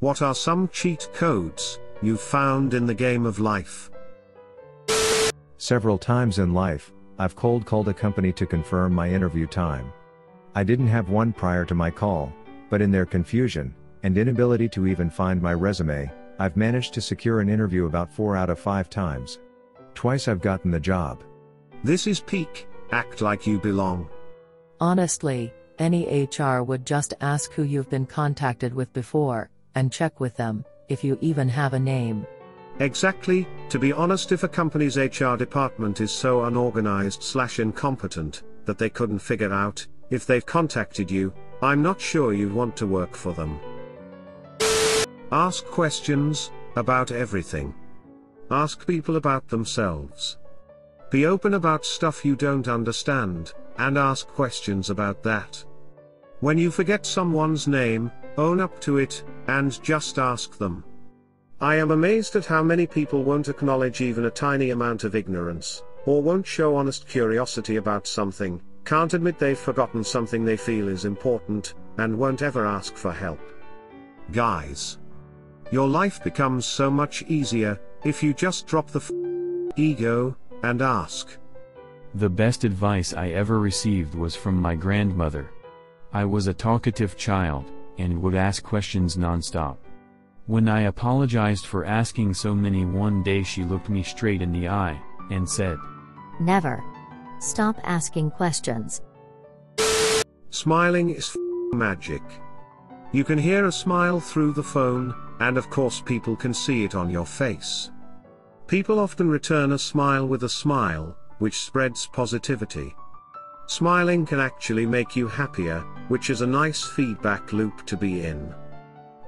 What are some cheat codes you've found in the game of life? Several times in life, I've cold called a company to confirm my interview time. I didn't have one prior to my call, but in their confusion and inability to even find my resume, I've managed to secure an interview about 4 out of 5 times. Twice I've gotten the job. This is peak, act like you belong. Honestly, any HR would just ask who you've been contacted with before, and check with them, if you even have a name. Exactly. To be honest, if a company's HR department is so unorganized/incompetent that they couldn't figure out if they've contacted you, I'm not sure you'd want to work for them. Ask questions about everything. Ask people about themselves. Be open about stuff you don't understand, and ask questions about that. When you forget someone's name, own up to it, and just ask them. I am amazed at how many people won't acknowledge even a tiny amount of ignorance, or won't show honest curiosity about something, can't admit they've forgotten something they feel is important, and won't ever ask for help. Guys, your life becomes so much easier if you just drop the ego and ask. The best advice I ever received was from my grandmother. I was a talkative child, and would ask questions non-stop. When I apologized for asking so many, one day she looked me straight in the eye, and said, "Never. Stop asking questions." Smiling is magic. You can hear a smile through the phone, and of course people can see it on your face. People often return a smile with a smile, which spreads positivity. Smiling can actually make you happier, which is a nice feedback loop to be in.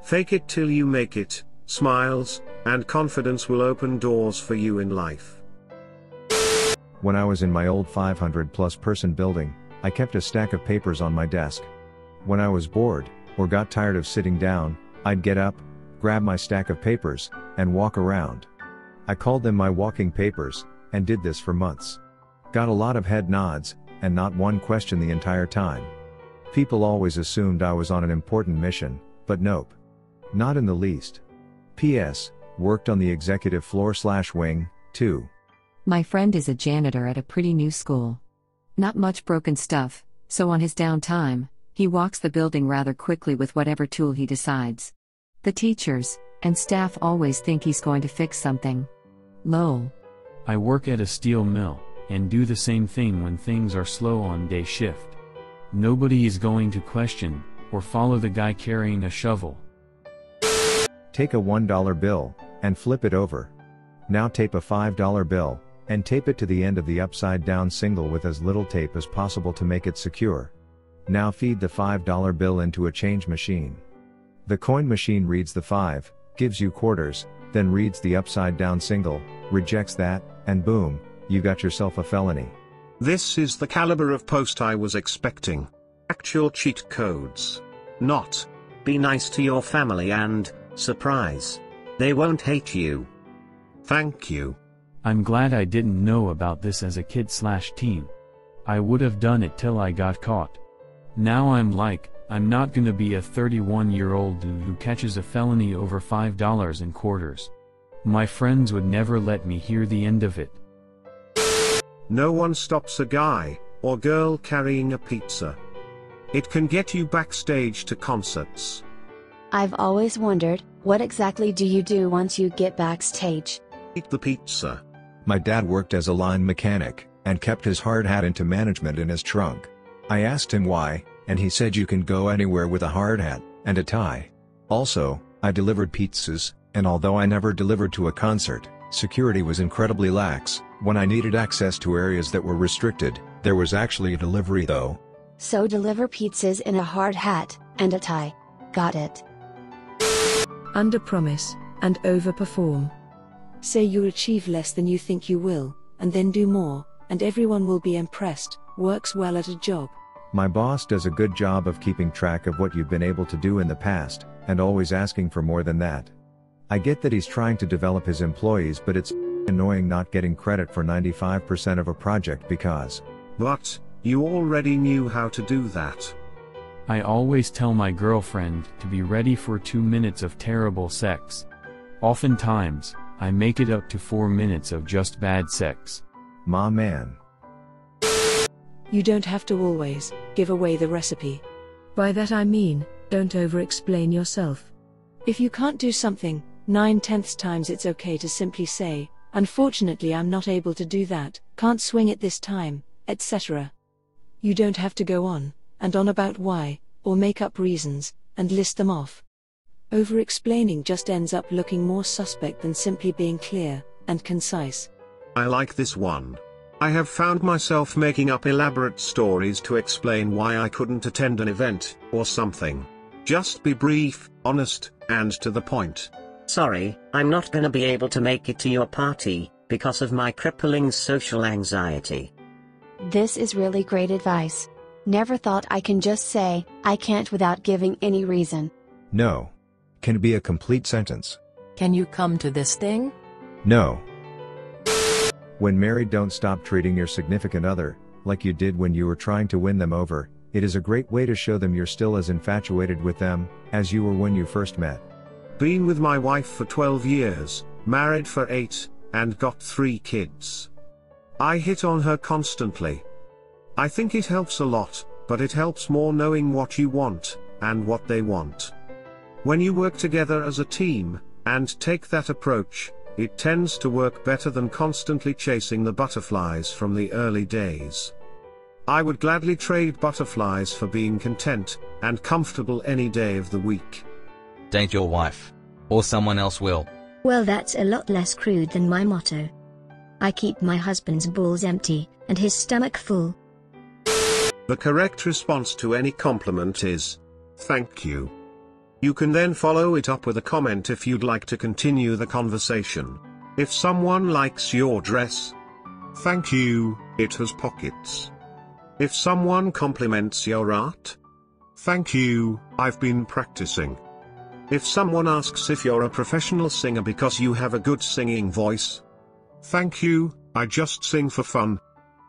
Fake it till you make it. Smiles and confidence will open doors for you in life. When I was in my old 500+ person building, I kept a stack of papers on my desk. When I was bored, or got tired of sitting down, I'd get up, grab my stack of papers, and walk around. I called them my walking papers, and did this for months. Got a lot of head nods, and not one question the entire time. People always assumed I was on an important mission, but nope. Not in the least. P.S. Worked on the executive floor/wing, too. My friend is a janitor at a pretty new school. Not much broken stuff, so on his downtime, he walks the building rather quickly with whatever tool he decides. The teachers and staff always think he's going to fix something. Lol. I work at a steel mill, and do the same thing when things are slow on day shift. Nobody is going to question or follow the guy carrying a shovel. Take a $1 bill, and flip it over. Now tape a $5 bill, and tape it to the end of the upside down single with as little tape as possible to make it secure. Now feed the $5 bill into a change machine. The coin machine reads the 5, gives you quarters, then reads the upside down single, rejects that, and boom, you got yourself a felony. This is the caliber of post I was expecting. Actual cheat codes. Not, be nice to your family and, surprise, they won't hate you. Thank you. I'm glad I didn't know about this as a kid/teen. I would have done it till I got caught. Now I'm like, I'm not gonna be a 31-year-old dude who catches a felony over $5 in quarters. My friends would never let me hear the end of it. No one stops a guy or girl carrying a pizza. It can get you backstage to concerts. I've always wondered, what exactly do you do once you get backstage? Eat the pizza. My dad worked as a line mechanic, and kept his hard hat into management in his trunk. I asked him why, and he said you can go anywhere with a hard hat and a tie. Also, I delivered pizzas, and although I never delivered to a concert, security was incredibly lax. When I needed access to areas that were restricted, there was actually a delivery though. So deliver pizzas in a hard hat and a tie. Got it. Underpromise and overperform. Say you'll achieve less than you think you will, and then do more, and everyone will be impressed. Works well at a job. My boss does a good job of keeping track of what you've been able to do in the past, and always asking for more than that. I get that he's trying to develop his employees, but it's annoying not getting credit for 95% of a project because. But, you already knew how to do that. I always tell my girlfriend to be ready for 2 minutes of terrible sex. Oftentimes, I make it up to 4 minutes of just bad sex. Ma man. You don't have to always give away the recipe. By that I mean, don't over-explain yourself. If you can't do something, 9/10 times it's okay to simply say, unfortunately I'm not able to do that, can't swing it this time, etc. You don't have to go on and on about why, or make up reasons, and list them off. Over-explaining just ends up looking more suspect than simply being clear and concise. I like this one. I have found myself making up elaborate stories to explain why I couldn't attend an event, or something. Just be brief, honest, and to the point. Sorry, I'm not gonna be able to make it to your party, because of my crippling social anxiety. This is really great advice. Never thought I can just say, I can't without giving any reason. No. Can be a complete sentence. Can you come to this thing? No. When married, don't stop treating your significant other like you did when you were trying to win them over. It is a great way to show them you're still as infatuated with them as you were when you first met. Been with my wife for 12 years, married for 8, and got 3 kids. I hit on her constantly. I think it helps a lot, but it helps more knowing what you want, and what they want. When you work together as a team, and take that approach, it tends to work better than constantly chasing the butterflies from the early days. I would gladly trade butterflies for being content and comfortable any day of the week. Date your wife. Or someone else will. Well, that's a lot less crude than my motto. I keep my husband's balls empty, and his stomach full. The correct response to any compliment is, thank you. You can then follow it up with a comment if you'd like to continue the conversation. If someone likes your dress, thank you, it has pockets. If someone compliments your art, thank you, I've been practicing. If someone asks if you're a professional singer because you have a good singing voice, thank you, I just sing for fun.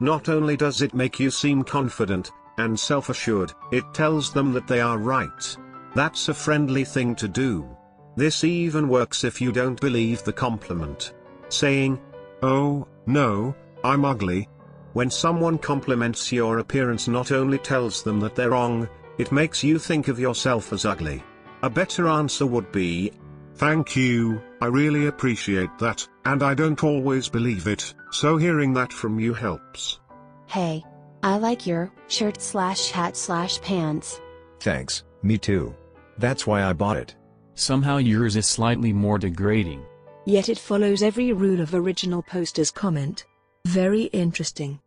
Not only does it make you seem confident and self-assured, it tells them that they are right. That's a friendly thing to do. This even works if you don't believe the compliment. Saying, oh, no, I'm ugly. When someone compliments your appearance not only tells them that they're wrong, it makes you think of yourself as ugly. A better answer would be, thank you, I really appreciate that, and I don't always believe it, so hearing that from you helps. Hey, I like your shirt/hat/pants. Thanks, me too. That's why I bought it. Somehow yours is slightly more degrading. Yet it follows every rule of original poster's comment. Very interesting.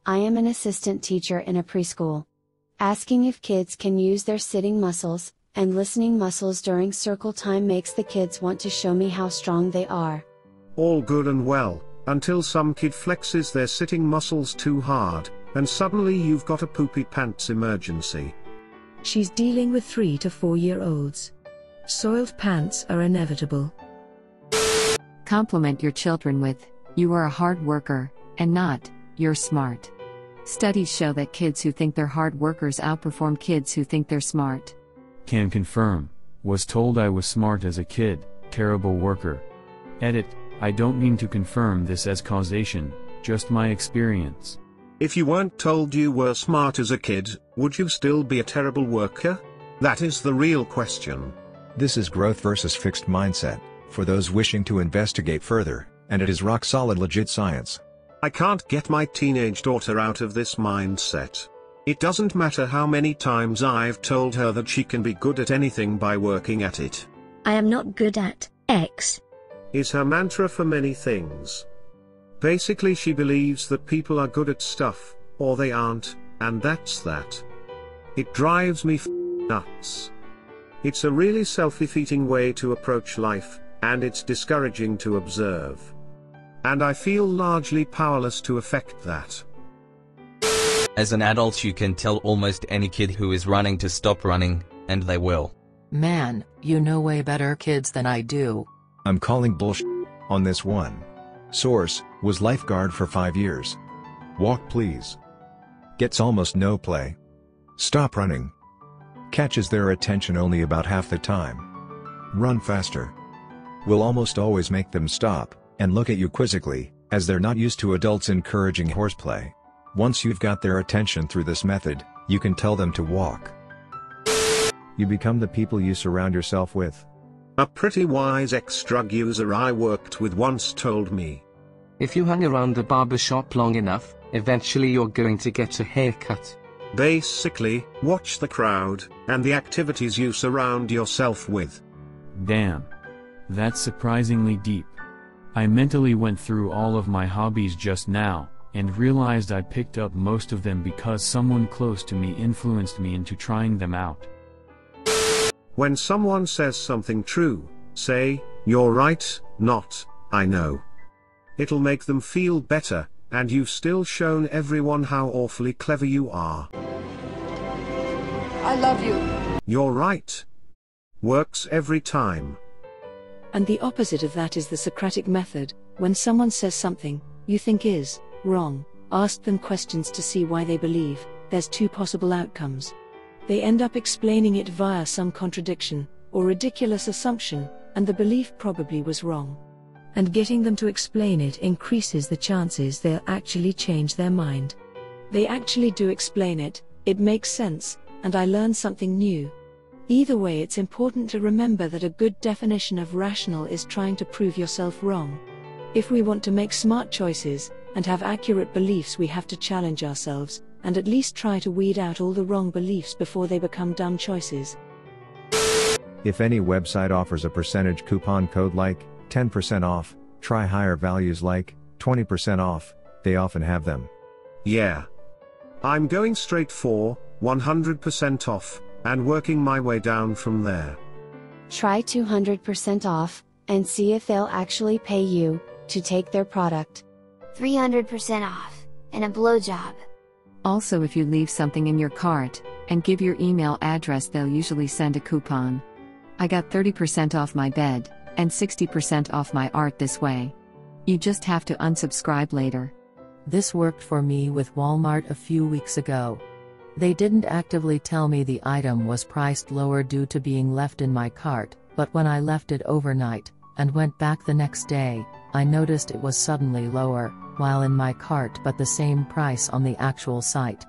I am an assistant teacher in a preschool. Asking if kids can use their sitting muscles and listening muscles during circle time makes the kids want to show me how strong they are. All good and well, until some kid flexes their sitting muscles too hard, and suddenly you've got a poopy pants emergency. She's dealing with 3 to 4-year-olds. Soiled pants are inevitable. Compliment your children with, you are a hard worker, and not, you're smart. Studies show that kids who think they're hard workers outperform kids who think they're smart. Can confirm. Was told I was smart as a kid, terrible worker. Edit, I don't mean to confirm this as causation, just my experience. If you weren't told you were smart as a kid, would you still be a terrible worker? That is the real question. This is growth versus fixed mindset, for those wishing to investigate further, and it is rock solid legit science. I can't get my teenage daughter out of this mindset. It doesn't matter how many times I've told her that she can be good at anything by working at it. I am not good at X. Is her mantra for many things. Basically she believes that people are good at stuff, or they aren't, and that's that. It drives me nuts. It's a really self-defeating way to approach life, and it's discouraging to observe. And I feel largely powerless to affect that. As an adult you can tell almost any kid who is running to stop running, and they will. Man, you know way better kids than I do. I'm calling bullshit on this one. Source, was lifeguard for 5 years. Walk please. Gets almost no play. Stop running. Catches their attention only about half the time. Run faster. Will almost always make them stop and look at you quizzically, as they're not used to adults encouraging horseplay. Once you've got their attention through this method, you can tell them to walk. You become the people you surround yourself with. A pretty wise ex-drug user I worked with once told me, if you hang around the barber shop long enough, eventually you're going to get a haircut. basically, watch the crowd and the activities you surround yourself with. Damn. That's surprisingly deep. I mentally went through all of my hobbies just now, and realized I picked up most of them because someone close to me influenced me into trying them out. When someone says something true, say, "You're right," not, "I know." It'll make them feel better, and you've still shown everyone how awfully clever you are. I love you. "You're right." Works every time. And the opposite of that is the Socratic method. When someone says something you think is wrong, ask them questions to see why they believe there's two possible outcomes. They end up explaining it via some contradiction or ridiculous assumption, and the belief probably was wrong. And getting them to explain it increases the chances they'll actually change their mind. They actually do explain it, it makes sense, and I learn something new. Either way, it's important to remember that a good definition of rational is trying to prove yourself wrong. If we want to make smart choices and have accurate beliefs, we have to challenge ourselves and at least try to weed out all the wrong beliefs before they become dumb choices. If any website offers a percentage coupon code like 10% off, try higher values like 20% off, they often have them. Yeah. I'm going straight for 100% off, and working my way down from there. Try 200% off, and see if they'll actually pay you to take their product. 300% off, and a blowjob. Also, if you leave something in your cart and give your email address, they'll usually send a coupon. I got 30% off my bed and 60% off my art this way. You just have to unsubscribe later. This worked for me with Walmart a few weeks ago. They didn't actively tell me the item was priced lower due to being left in my cart, but when I left it overnight and went back the next day, I noticed it was suddenly lower, while in my cart, but the same price on the actual site.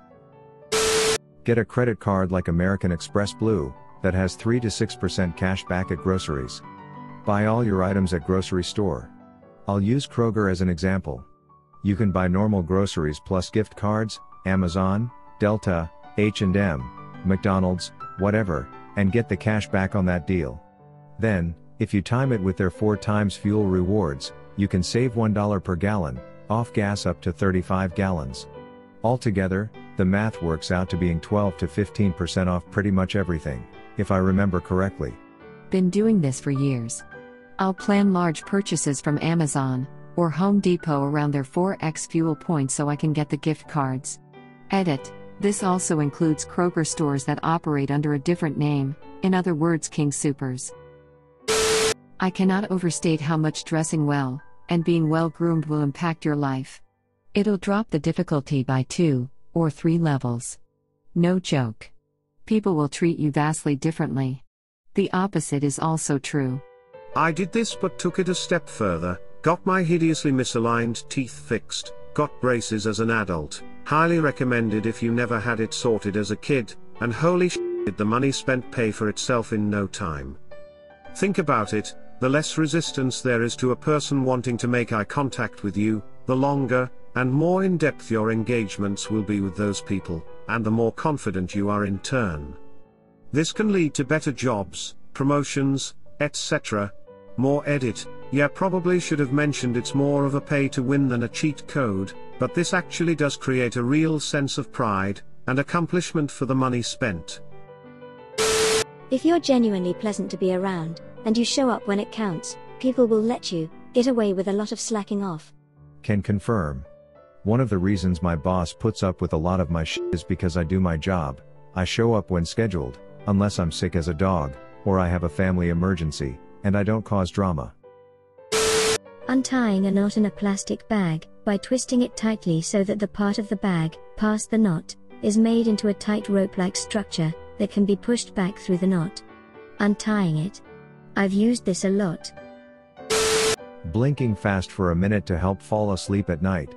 Get a credit card like American Express Blue that has 3 to 6% cash back at groceries. Buy all your items at grocery store. I'll use Kroger as an example. You can buy normal groceries plus gift cards, Amazon, Delta, H&M, McDonald's, whatever, and get the cash back on that deal. Then, if you time it with their 4 times fuel rewards, you can save $1 per gallon, off gas up to 35 gallons. Altogether, the math works out to being 12 to 15% off pretty much everything, if I remember correctly. Been doing this for years. I'll plan large purchases from Amazon or Home Depot around their 4x fuel points so I can get the gift cards. Edit. This also includes Kroger stores that operate under a different name, in other words, King Soopers. I cannot overstate how much dressing well and being well groomed will impact your life. It'll drop the difficulty by 2 or 3 levels. No joke. People will treat you vastly differently. The opposite is also true. I did this but took it a step further, got my hideously misaligned teeth fixed, got braces as an adult, highly recommended if you never had it sorted as a kid, and holy shit, did the money spent pay for itself in no time. Think about it, the less resistance there is to a person wanting to make eye contact with you, the longer and more in-depth your engagements will be with those people, and the more confident you are in turn. This can lead to better jobs, promotions, etc. More edit. Yeah, probably should have mentioned it's more of a pay to win than a cheat code, but this actually does create a real sense of pride and accomplishment for the money spent. If you're genuinely pleasant to be around, and you show up when it counts, people will let you get away with a lot of slacking off. Can confirm. One of the reasons my boss puts up with a lot of my shit is because I do my job. I show up when scheduled, unless I'm sick as a dog, or I have a family emergency, and I don't cause drama. Untying a knot in a plastic bag, by twisting it tightly so that the part of the bag, past the knot, is made into a tight rope-like structure that can be pushed back through the knot. Untying it. I've used this a lot. Blinking fast for a minute to help fall asleep at night.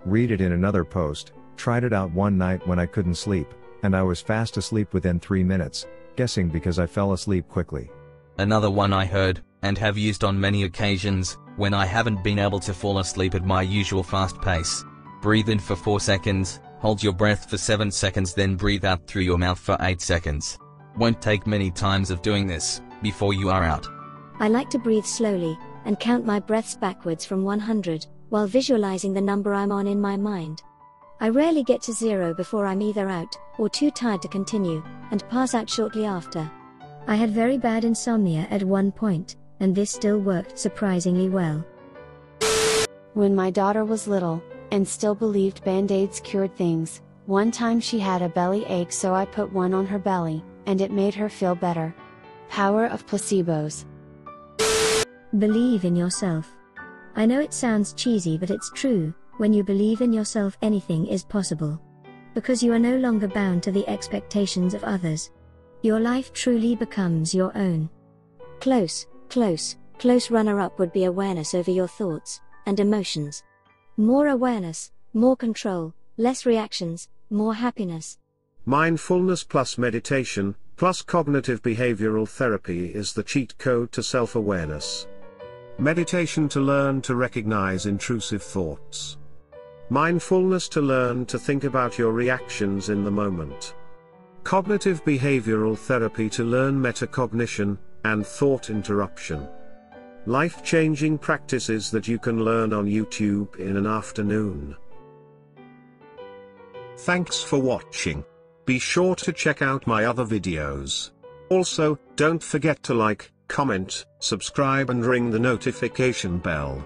Read it in another post. Tried it out one night when I couldn't sleep, and I was fast asleep within 3 minutes, guessing because I fell asleep quickly. Another one I heard, and have used on many occasions, when I haven't been able to fall asleep at my usual fast pace. Breathe in for 4 seconds, hold your breath for 7 seconds, then breathe out through your mouth for 8 seconds. Won't take many times of doing this, before you are out. I like to breathe slowly, and count my breaths backwards from 100, while visualizing the number I'm on in my mind. I rarely get to 0 before I'm either out, or too tired to continue, and pass out shortly after. I had very bad insomnia at one point, and this still worked surprisingly well. When my daughter was little, and still believed band-aids cured things, one time she had a belly ache, so I put one on her belly, and it made her feel better. Power of placebos. Believe in yourself. I know it sounds cheesy, but it's true. When you believe in yourself, anything is possible. Because you are no longer bound to the expectations of others. Your life truly becomes your own. Close runner-up would be awareness over your thoughts and emotions. More awareness, more control, less reactions, more happiness. Mindfulness plus meditation, plus cognitive behavioral therapy is the cheat code to self-awareness. Meditation to learn to recognize intrusive thoughts. Mindfulness to learn to think about your reactions in the moment. Cognitive behavioral therapy to learn metacognition and thought interruption. Life-changing practices that you can learn on YouTube in an afternoon. Thanks for watching. Be sure to check out my other videos. Also, don't forget to like, comment, subscribe and ring the notification bell.